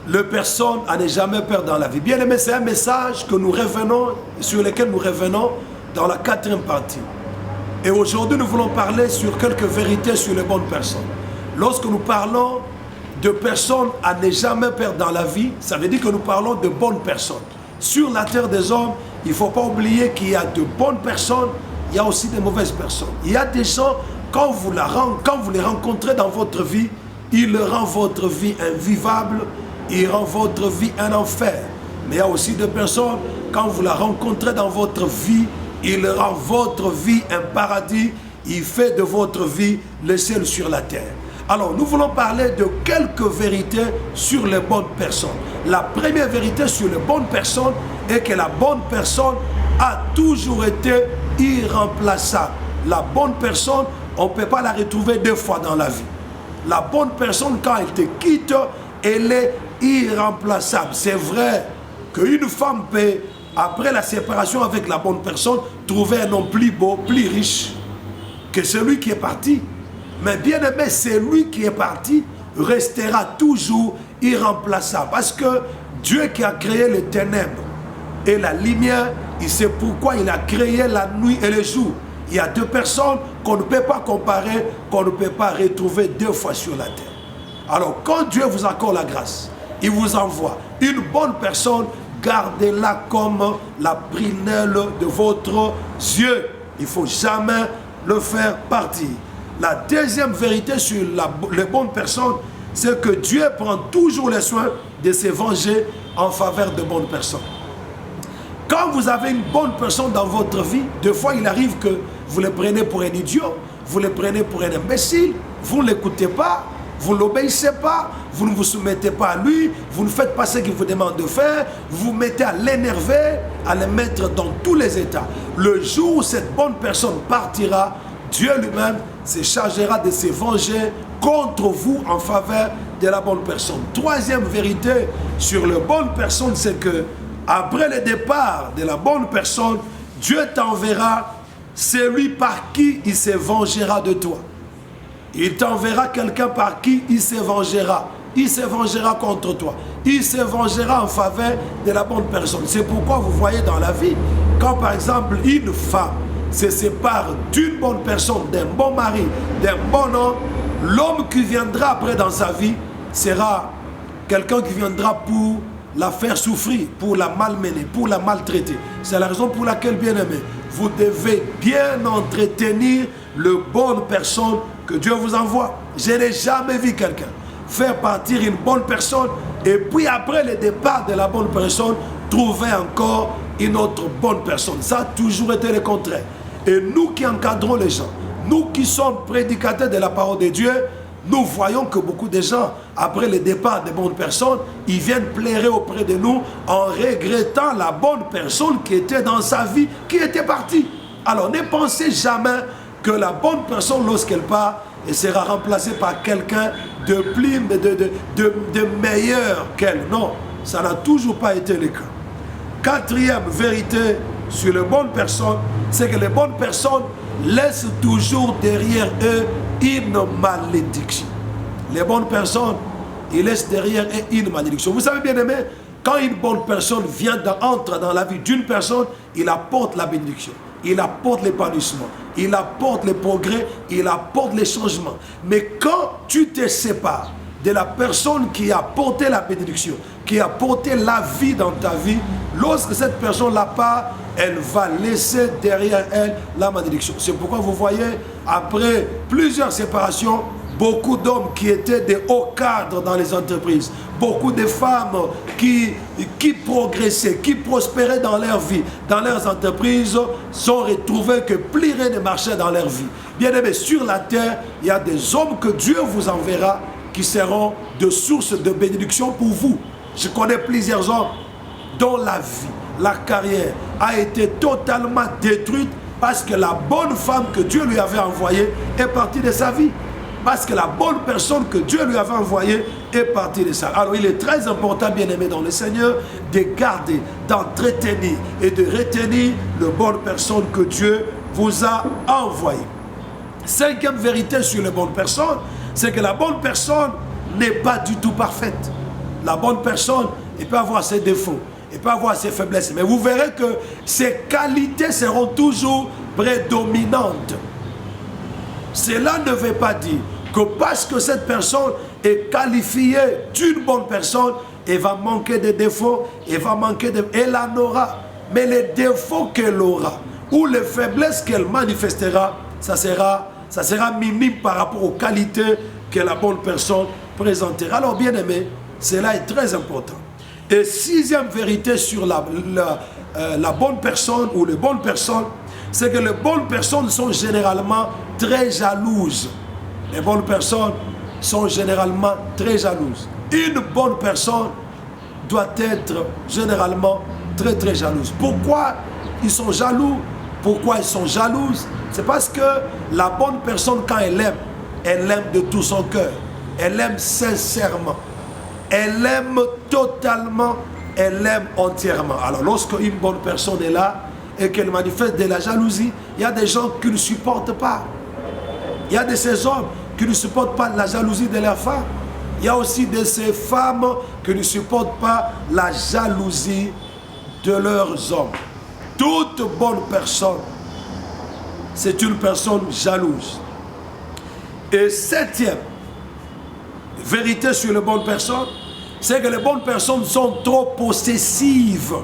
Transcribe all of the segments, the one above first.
les personnes à ne jamais perdre dans la vie. Bien aimé, c'est un message que nous revenons, sur lequel nous revenons dans la 4e partie. Et aujourd'hui, nous voulons parler sur quelques vérités sur les bonnes personnes. Lorsque nous parlons de personnes à ne jamais perdre dans la vie, ça veut dire que nous parlons de bonnes personnes. Sur la terre des hommes, il ne faut pas oublier qu'il y a de bonnes personnes, il y a aussi de mauvaises personnes. Il y a des gens, quand vous les rencontrez dans votre vie, ils rendent votre vie invivable, ils rendent votre vie un enfer. Mais il y a aussi des personnes, quand vous la rencontrez dans votre vie, il rend votre vie un paradis, il fait de votre vie le ciel sur la terre. Alors, nous voulons parler de quelques vérités sur les bonnes personnes. La première vérité sur les bonnes personnes est que la bonne personne a toujours été irremplaçable. La bonne personne, on ne peut pas la retrouver 2 fois dans la vie. La bonne personne, quand elle te quitte, elle est irremplaçable. C'est vrai qu'une femme peut, après la séparation avec la bonne personne, trouver un homme plus beau, plus riche que celui qui est parti. Mais bien aimé, celui qui est parti restera toujours irremplaçable. Parce que Dieu qui a créé les ténèbres et la lumière, il sait pourquoi il a créé la nuit et le jour. Il y a 2 personnes qu'on ne peut pas comparer, qu'on ne peut pas retrouver 2 fois sur la terre. Alors quand Dieu vous accorde la grâce, il vous envoie une bonne personne, gardez-la comme la prunelle de votre yeux. Il ne faut jamais le faire partir. La deuxième vérité sur les bonnes personnes, c'est que Dieu prend toujours les soins de se venger en faveur de bonnes personnes. Quand vous avez une bonne personne dans votre vie, des fois il arrive que vous le prenez pour un idiot, vous le prenez pour un imbécile, vous ne l'écoutez pas, vous ne l'obéissez pas, vous ne vous soumettez pas à lui, vous ne faites pas ce qu'il vous demande de faire, vous vous mettez à l'énerver, à le mettre dans tous les états. Le jour où cette bonne personne partira, Dieu lui-même se chargera de se venger contre vous en faveur de la bonne personne. Troisième vérité sur les bonnes personnes, c'est que après le départ de la bonne personne, Dieu t'enverra celui par qui il se vengera de toi. Il t'enverra quelqu'un par qui il se vengera. Il se vengera contre toi. Il se vengera en faveur de la bonne personne. C'est pourquoi vous voyez dans la vie, quand par exemple une femme se sépare d'une bonne personne, d'un bon mari, d'un bon homme, l'homme qui viendra après dans sa vie sera quelqu'un qui viendra pour la faire souffrir, pour la malmener, pour la maltraiter. C'est la raison pour laquelle, bien aimé, vous devez bien entretenir le bonne personne que Dieu vous envoie. Je n'ai jamais vu quelqu'un faire partir une bonne personne et puis après le départ de la bonne personne, trouver encore une autre bonne personne. Ça a toujours été le contraire. Et nous qui encadrons les gens, nous qui sommes prédicateurs de la parole de Dieu, nous voyons que beaucoup de gens, après le départ des bonnes personnes, ils viennent pleurer auprès de nous en regrettant la bonne personne qui était dans sa vie, qui était partie. Alors ne pensez jamais que la bonne personne, lorsqu'elle part, elle sera remplacée par quelqu'un de plus, de meilleur qu'elle. Non, ça n'a toujours pas été le cas. Quatrième vérité sur les bonnes personnes, c'est que les bonnes personnes laissent toujours derrière eux une malédiction. Les bonnes personnes, ils laissent derrière eux une malédiction. Vous savez bien aimé, quand une bonne personne entre dans la vie d'une personne, il apporte la bénédiction, il apporte l'épanouissement, il apporte le progrès, il apporte les changements. Mais quand tu te sépares de la personne qui a porté la bénédiction, qui a porté la vie dans ta vie, lorsque cette personne-là part, elle va laisser derrière elle la malédiction. C'est pourquoi vous voyez, après plusieurs séparations, beaucoup d'hommes qui étaient des hauts cadres dans les entreprises, beaucoup de femmes qui progressaient, qui prospéraient dans leur vie, dans leurs entreprises, sont retrouvés que plus rien ne marchait dans leur vie. Bien aimé, sur la terre, il y a des hommes que Dieu vous enverra qui seront de sources de bénédiction pour vous. Je connais plusieurs hommes dont la vie, la carrière a été totalement détruite parce que la bonne femme que Dieu lui avait envoyée est partie de sa vie. Parce que la bonne personne que Dieu lui avait envoyée est partie de ça. Alors il est très important, bien aimé dans le Seigneur, de garder, d'entretenir et de retenir les bonnes personnes que Dieu vous a envoyées. Cinquième vérité sur les bonnes personnes, c'est que la bonne personne n'est pas du tout parfaite. La bonne personne, il peut avoir ses défauts, il peut avoir ses faiblesses. Mais vous verrez que ses qualités seront toujours prédominantes. Cela ne veut pas dire que parce que cette personne est qualifiée d'une bonne personne, elle va manquer de défauts, elle en aura. Mais les défauts qu'elle aura, ou les faiblesses qu'elle manifestera, ça sera minime par rapport aux qualités que la bonne personne présentera. Alors bien aimé, cela est très important. Et sixième vérité sur la bonne personne ou les bonnes personnes, c'est que les bonnes personnes sont généralement très jalouses. Les bonnes personnes sont généralement très jalouses. Une bonne personne doit être généralement très très jalouse. Pourquoi ils sont jaloux? Pourquoi ils sont jalouses? C'est parce que la bonne personne, quand elle aime de tout son cœur. Elle aime sincèrement. Elle aime totalement. Elle aime entièrement. Alors lorsque une bonne personne est là et qu'elle manifeste de la jalousie, il y a des gens qui ne supportent pas. Il y a de ces hommes qui ne supportent pas la jalousie de leur femme. Il y a aussi de ces femmes qui ne supportent pas la jalousie de leurs hommes. Toute bonne personne, c'est une personne jalouse. Et septième vérité sur les bonnes personnes, c'est que les bonnes personnes sont trop possessives.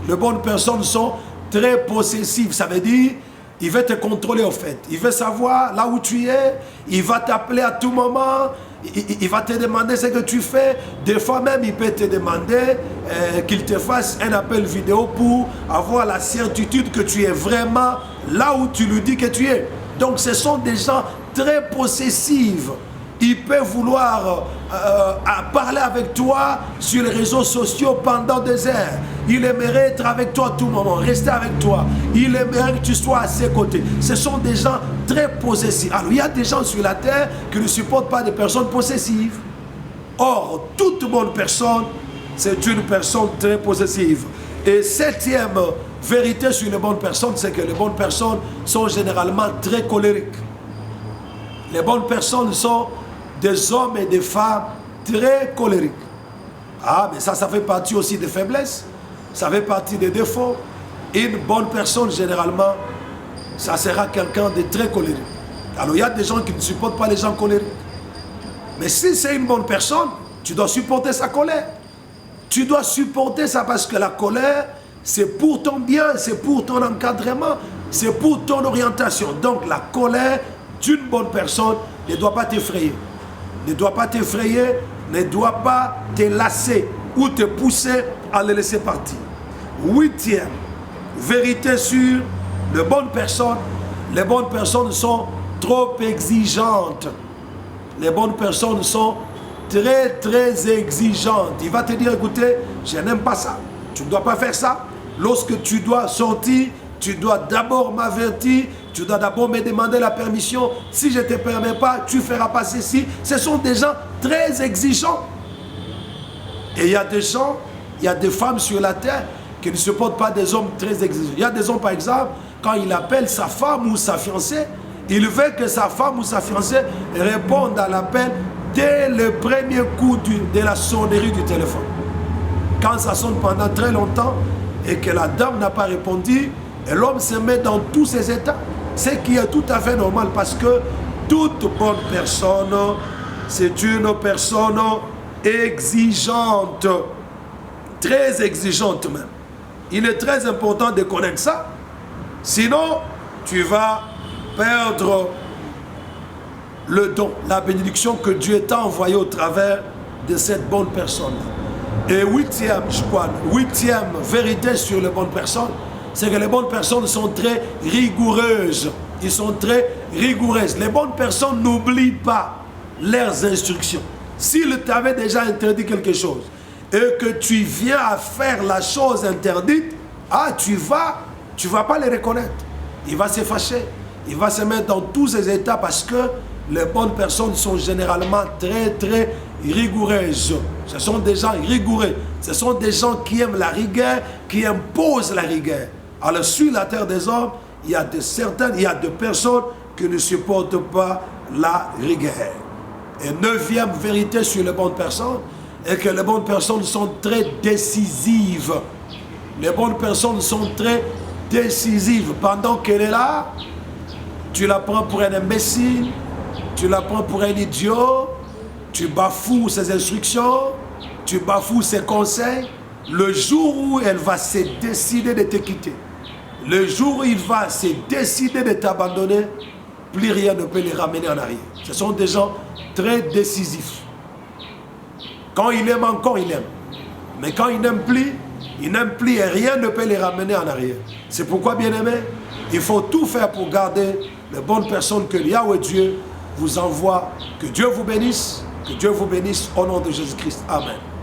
Les bonnes personnes sont très possessives. Ça veut dire, il veut te contrôler au fait. Il veut savoir là où tu es. Il va t'appeler à tout moment. Il va te demander ce que tu fais. Des fois même, il peut te demander qu'il te fasse un appel vidéo pour avoir la certitude que tu es vraiment là où tu lui dis que tu es. Donc ce sont des gens très possessifs. Il peut vouloir parler avec toi sur les réseaux sociaux pendant des heures. Il aimerait être avec toi à tout moment, rester avec toi. Il aimerait que tu sois à ses côtés. Ce sont des gens très possessifs. Alors, il y a des gens sur la terre qui ne supportent pas des personnes possessives. Or, toute bonne personne, c'est une personne très possessive. Et septième vérité sur les bonnes personnes, c'est que les bonnes personnes sont généralement très colériques. Les bonnes personnes sont des hommes et des femmes très colériques. Ah, mais ça fait partie aussi des faiblesses. Ça fait partie des défauts. Une bonne personne, généralement, ça sera quelqu'un de très colérique. Alors, il y a des gens qui ne supportent pas les gens colériques. Mais si c'est une bonne personne, tu dois supporter sa colère. Tu dois supporter ça parce que la colère, c'est pour ton bien, c'est pour ton encadrement, c'est pour ton orientation. Donc, la colère d'une bonne personne ne doit pas t'effrayer. Ne doit pas t'effrayer, ne doit pas te lasser ou te pousser à le laisser partir. Huitième vérité sur les bonnes personnes. Les bonnes personnes sont trop exigeantes. Les bonnes personnes sont très très exigeantes. Il va te dire, écoutez, je n'aime pas ça. Tu ne dois pas faire ça. Lorsque tu dois sortir, tu dois d'abord m'avertir. Tu dois d'abord me demander la permission. Si je ne te permets pas, tu ne feras pas ceci. Ce sont des gens très exigeants. Et il y a des gens, il y a des femmes sur la terre qui ne supportent pas des hommes très exigeants. Il y a des hommes, par exemple, quand il appelle sa femme ou sa fiancée, il veut que sa femme ou sa fiancée réponde à l'appel dès le premier coup de la sonnerie du téléphone. Quand ça sonne pendant très longtemps et que la dame n'a pas répondu, et l'homme se met dans tous ses états. Ce qui est tout à fait normal parce que toute bonne personne, c'est une personne exigeante. Très exigeante même. Il est très important de connaître ça. Sinon, tu vas perdre le don, la bénédiction que Dieu t'a envoyée au travers de cette bonne personne. Et huitième vérité sur les bonnes personnes, c'est que les bonnes personnes sont très rigoureuses. Ils sont très rigoureuses. Les bonnes personnes n'oublient pas leurs instructions. S'ils t'avaient déjà interdit quelque chose et que tu viens à faire la chose interdite, tu vas pas les reconnaître. Il va se fâcher. Il va se mettre dans tous ces états parce que les bonnes personnes sont généralement très très rigoureuses. Ce sont des gens rigoureux. Ce sont des gens qui aiment la rigueur, qui imposent la rigueur. Alors sur la terre des hommes, il y a des personnes qui ne supportent pas la rigueur. Et neuvième vérité sur les bonnes personnes, et que les bonnes personnes sont très décisives. Les bonnes personnes sont très décisives. Pendant qu'elle est là, tu la prends pour un imbécile, tu la prends pour un idiot, tu bafoues ses instructions, tu bafoues ses conseils. Le jour où elle va se décider de te quitter, le jour où il va se décider de t'abandonner, plus rien ne peut les ramener en arrière. Ce sont des gens très décisifs. Quand il aime encore, il aime. Mais quand il n'aime plus et rien ne peut les ramener en arrière. C'est pourquoi, bien-aimés, il faut tout faire pour garder les bonnes personnes que Yahweh Dieu vous envoie. Que Dieu vous bénisse au nom de Jésus-Christ. Amen.